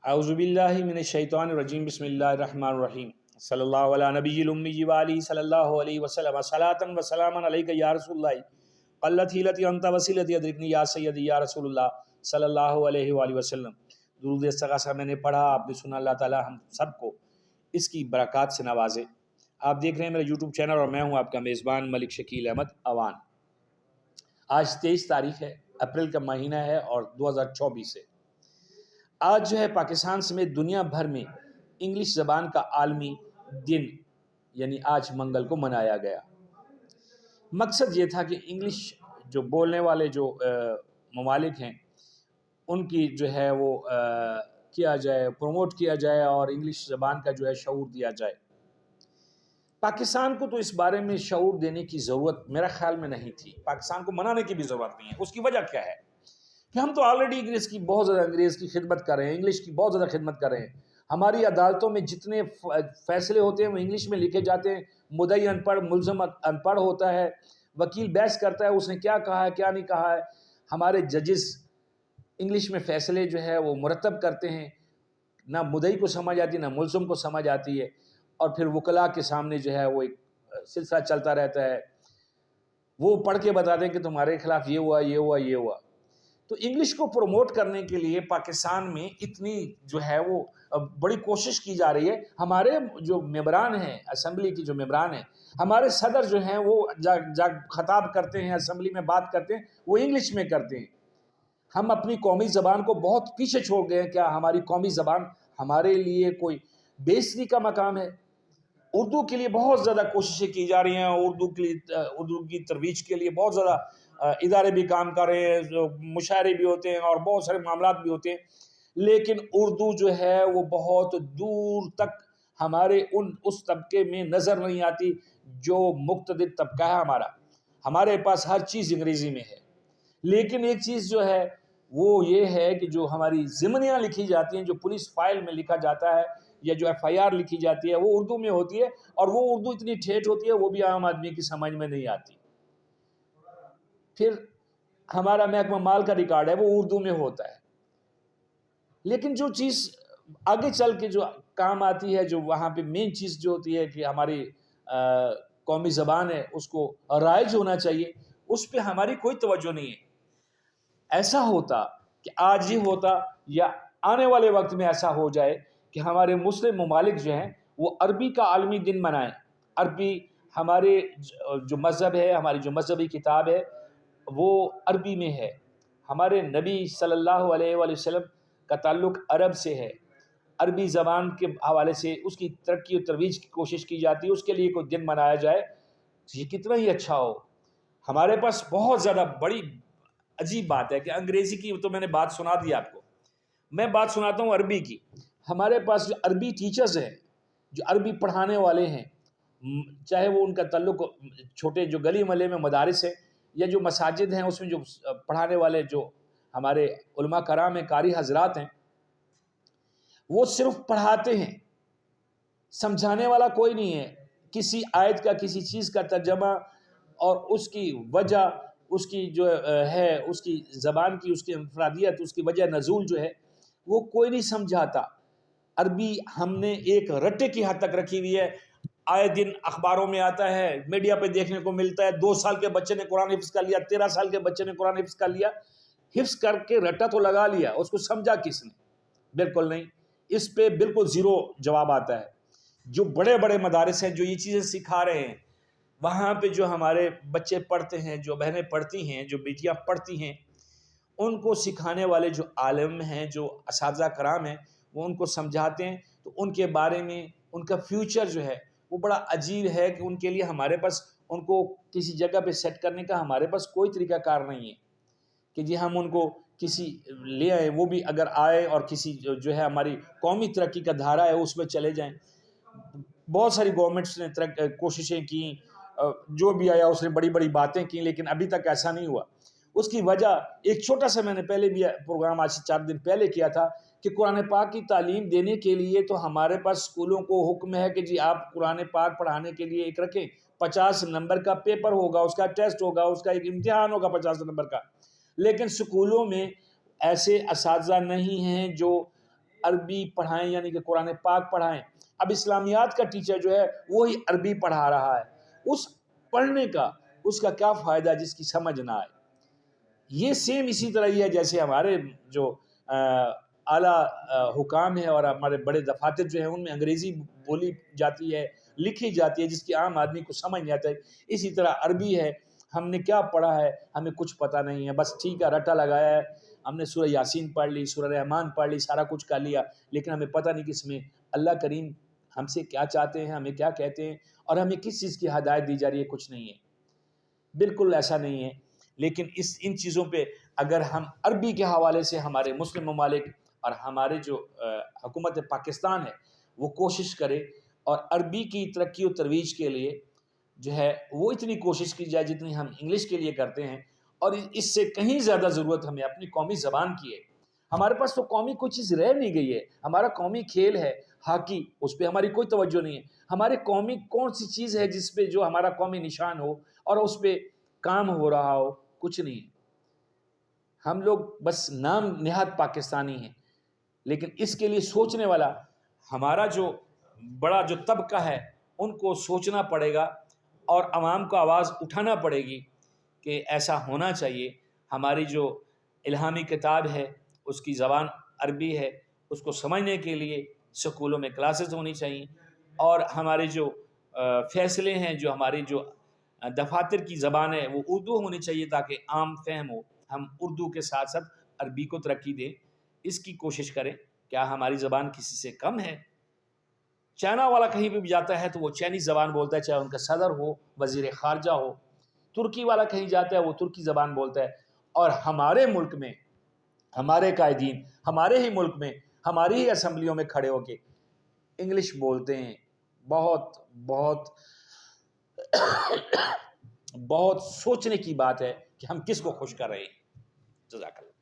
اعوذ باللہ من الشیطان الرجیم بسم اللہ الرحمن الرحیم صلی اللہ علی نبی الامی و آلہ صلی اللہ علیہ وسلم صلاۃ و سلاما علیک یا رسول اللہ قلت حیلتی انت وسیلتی ادرکنی یا سیدی یا رسول اللہ صلی اللہ علیہ وآلہ وسلم۔ درود استغاثہ میں نے پڑھا، آپ نے سنا، اللہ تعالی ہم سب کو اس کی برکات سے نوازے۔ آپ دیکھ رہے ہیں میرا یوٹیوب چینل اور میں ہوں آپ کا میزبان ملک شکیل احمد اوان۔ آج 23 تاریخ ہے، اپریل کا مہینہ ہے اور 2024 ہے۔ آج جو ہے پاکستان سمیت دنیا بھر میں انگلش زبان کا عالمی دن یعنی آج منگل کو منایا گیا۔ مقصد یہ تھا کہ انگلش جو بولنے والے جو ممالک ہیں ان کی جو ہے وہ کیا جائے، پروموٹ کیا جائے اور انگلش زبان کا جو ہے شعور دیا جائے۔ پاکستان کو تو اس بارے میں شعور دینے کی ضرورت میرا خیال میں نہیں تھی، پاکستان کو منانے کی بھی ضرورت نہیں ہے۔ اس کی وجہ کیا ہے کہ ہم تو آلریڈی انگریز کی خدمت کر رہے ہیں، انگلش کی بہت زیادہ خدمت کر رہے ہیں۔ ہماری عدالتوں میں جتنے فیصلے ہوتے ہیں وہ انگلش میں لکھے جاتے ہیں، مدعی ان پڑھ، ملزم ان پڑھ ہوتا ہے، وکیل بحث کرتا ہے اس نے کیا کہا ہے کیا نہیں کہا ہے، ہمارے ججز انگلش میں فیصلے جو ہے وہ مرتب کرتے ہیں، نہ مدعی کو سمجھ آتی نہ ملزم کو سمجھ آتی ہے، اور پھر وکلاء کے سامنے جو ہے وہ ایک سلسلہ چلتا رہتا ہے، وہ پڑھ کے بتا دیں کہ تمہارے خلاف یہ ہوا یہ ہوا یہ ہوا۔ تو انگلش کو پروموٹ کرنے کے لیے پاکستان میں اتنی جو ہے وہ بڑی کوشش کی جا رہی ہے۔ ہمارے جو ممبران ہیں، اسمبلی کی جو ممبران ہیں، ہمارے صدر جو ہیں وہ خطاب کرتے ہیں، اسمبلی میں بات کرتے ہیں، وہ انگلش میں کرتے ہیں۔ ہم اپنی قومی زبان کو بہت پیچھے چھوڑ گئے ہیں۔ کیا ہماری قومی زبان ہمارے لیے کوئی بےعزتی کا مقام ہے؟ اردو کے لیے بہت زیادہ کوششیں کی جا رہی ہیں، اردو کی ترویج کے لیے بہت زیادہ ادارے بھی کام کر رہے ہیں، مشاعرے بھی ہوتے ہیں اور بہت سارے معاملات بھی ہوتے ہیں، لیکن اردو جو ہے وہ بہت دور تک ہمارے اس طبقے میں نظر نہیں آتی جو مقتدر طبقہ ہے ہمارا۔ ہمارے پاس ہر چیز انگریزی میں ہے، لیکن ایک چیز جو ہے وہ یہ ہے کہ جو ہماری ضمنیاں لکھی جاتی ہیں، جو پولیس فائل میں لکھا جاتا ہے یا جو ایف آئی آر لکھی جاتی ہے، وہ اردو میں ہوتی ہے، اور وہ اردو اتنی ٹھیٹھ ہوتی ہے وہ بھی عام آدمی کی سمجھ میں نہیں آتی۔ پھر ہمارا محکمہ مال کا ریکارڈ ہے وہ اردو میں ہوتا ہے، لیکن جو چیز آگے چل کے جو کام آتی ہے، جو وہاں پہ مین چیز جو ہوتی ہے کہ ہماری قومی زبان ہے اس کو رائج ہونا چاہیے، اس پہ ہماری کوئی توجہ نہیں ہے۔ ایسا ہوتا کہ آج ہی ہوتا یا آنے والے وقت میں ایسا ہو جائے کہ ہمارے مسلم ممالک جو ہیں وہ عربی کا عالمی دن منائیں۔ عربی ہمارے جو مذہب ہے، ہماری جو مذہبی کتاب ہے وہ عربی میں ہے، ہمارے نبی صلی اللہ علیہ وآلہ وسلم کا تعلق عرب سے ہے، عربی زبان کے حوالے سے اس کی ترقی و ترویج کی کوشش کی جاتی ہے، اس کے لیے کوئی دن منایا جائے، یہ کتنا ہی اچھا ہو۔ ہمارے پاس بہت زیادہ بڑی عجیب بات ہے کہ انگریزی کی تو میں نے بات سنا دی آپ کو، میں بات سناتا ہوں عربی کی۔ ہمارے پاس جو عربی ٹیچرز ہیں، جو عربی پڑھانے والے ہیں، چاہے وہ ان کا تعلق چھوٹے جو گلی محلے میں مدارس ہیں یا جو مساجد ہیں اس میں جو پڑھانے والے جو ہمارے علماء کرام ہیں، قاری حضرات ہیں، وہ صرف پڑھاتے ہیں، سمجھانے والا کوئی نہیں ہے۔ کسی آیت کا، کسی چیز کا ترجمہ اور اس کی وجہ، اس کی جو ہے اس کی زبان کی، اس کی انفرادیت، اس کی وجہ نزول جو ہے وہ کوئی نہیں سمجھاتا۔ عربی ہم نے ایک رٹے کی حد تک رکھی ہوئی ہے، آئے دن اخباروں میں آتا ہے، میڈیا پہ دیکھنے کو ملتا ہے، 2 سال کے بچے نے قرآن حفظ کر لیا، 13 سال کے بچے نے قرآن حفظ کر لیا۔ حفظ کر کے رٹا تو لگا لیا، اس کو سمجھا کس نے؟ بالکل نہیں۔ اس پہ بالکل زیرو جواب آتا ہے۔ جو بڑے بڑے مدارس ہیں جو یہ چیزیں سکھا رہے ہیں، وہاں پہ جو ہمارے بچے پڑھتے ہیں، جو بہنیں پڑھتی ہیں، جو بیٹیاں پڑھتی ہیں، ان کو سکھانے والے جو عالم ہیں، جو اساتذہ کرام ہیں، وہ ان کو سمجھاتے ہیں، تو ان کے بارے میں ان کا فیوچر جو ہے وہ بڑا عجیب ہے کہ ان کے لیے ہمارے پاس ان کو کسی جگہ پہ سیٹ کرنے کا ہمارے پاس کوئی طریقہ کار نہیں ہے کہ جی ہم ان کو کسی لے آئیں، وہ بھی اگر آئے اور کسی جو ہے ہماری قومی ترقی کا دھارا ہے اس میں چلے جائیں۔ بہت ساری گورنمنٹس نے کوششیں کی، جو بھی آیا اس نے بڑی بڑی باتیں کی، لیکن ابھی تک ایسا نہیں ہوا۔ اس کی وجہ ایک چھوٹا سا میں نے پہلے بھی پروگرام آج سے 4 دن پہلے کیا تھا کہ قرآن پاک کی تعلیم دینے کے لیے تو ہمارے پاس اسکولوں کو حکم ہے کہ جی آپ قرآن پاک پڑھانے کے لیے ایک رکھیں، 50 نمبر کا پیپر ہوگا، اس کا ٹیسٹ ہوگا، اس کا ایک امتحان ہوگا 50 نمبر کا، لیکن اسکولوں میں ایسے اساتذہ نہیں ہیں جو عربی پڑھائیں، یعنی کہ قرآن پاک پڑھائیں. اب اسلامیات کا ٹیچر جو ہے وہی عربی پڑھا رہا ہے. اس پڑھنے کا اس کا کیا فائدہ جس کی سمجھ نہ آئے؟ یہ سیم اسی طرح ہی ہے جیسے ہمارے جو اعلیٰ حکام ہیں اور ہمارے بڑے دفاتر جو ہیں ان میں انگریزی بولی جاتی ہے، لکھی جاتی ہے، جس کی عام آدمی کو سمجھ نہیں آتا ہے. اسی طرح عربی ہے، ہم نے کیا پڑھا ہے ہمیں کچھ پتہ نہیں ہے، بس ٹھیک ہے رٹا لگایا ہے، ہم نے سورہ یاسین پڑھ لی، سورہ رحمان پڑھ لی، سارا کچھ کر لیا، لیکن ہمیں پتہ نہیں کہ اس میں اللہ کریم ہم سے کیا چاہتے ہیں، ہمیں کیا کہتے ہیں، اور ہمیں کس چیز کی ہدایت دی جا رہی ہے. کچھ نہیں ہے، بالکل ایسا نہیں ہے. لیکن ان چیزوں پہ اگر ہم عربی کے حوالے سے ہمارے مسلم ممالک اور ہمارے جو حکومت پاکستان ہے وہ کوشش کرے اور عربی کی ترقی و ترویج کے لیے جو ہے وہ اتنی کوشش کی جائے جتنی ہم انگلش کے لیے کرتے ہیں، اور اس سے کہیں زیادہ ضرورت ہمیں اپنی قومی زبان کی ہے. ہمارے پاس تو قومی کوئی چیز رہ نہیں گئی ہے. ہمارا قومی کھیل ہے ہاکی، اس پہ ہماری کوئی توجہ نہیں ہے. ہمارے قومی کون سی چیز ہے جس پہ جو ہمارا قومی نشان ہو اور اس پہ کام ہو رہا ہو؟ کچھ نہیں. ہم لوگ بس نام نہاد پاکستانی ہیں، لیکن اس کے لیے سوچنے والا ہمارا جو بڑا جو طبقہ ہے ان کو سوچنا پڑے گا اور عوام کو آواز اٹھانا پڑے گی کہ ایسا ہونا چاہیے. ہماری جو الہامی کتاب ہے اس کی زبان عربی ہے، اس کو سمجھنے کے لیے سکولوں میں کلاسز ہونی چاہیے، اور ہمارے جو فیصلے ہیں، جو ہماری جو دفاتر کی زبان ہے وہ اردو ہونی چاہیے تاکہ عام فہم ہو. ہم اردو کے ساتھ ساتھ عربی کو ترقی دیں، اس کی کوشش کریں. کیا ہماری زبان کسی سے کم ہے؟ چائنا والا کہیں بھی جاتا ہے تو وہ چائنیز زبان بولتا ہے، چاہے ان کا صدر ہو، وزیر خارجہ ہو. ترکی والا کہیں جاتا ہے وہ ترکی زبان بولتا ہے. اور ہمارے ملک میں ہمارے قائدین ہمارے ہی ملک میں ہماری ہی اسمبلیوں میں کھڑے ہو کے انگلش بولتے ہیں. بہت بہت بہت سوچنے کی بات ہے کہ ہم کس کو خوش کر رہے ہیں. جزاک اللہ.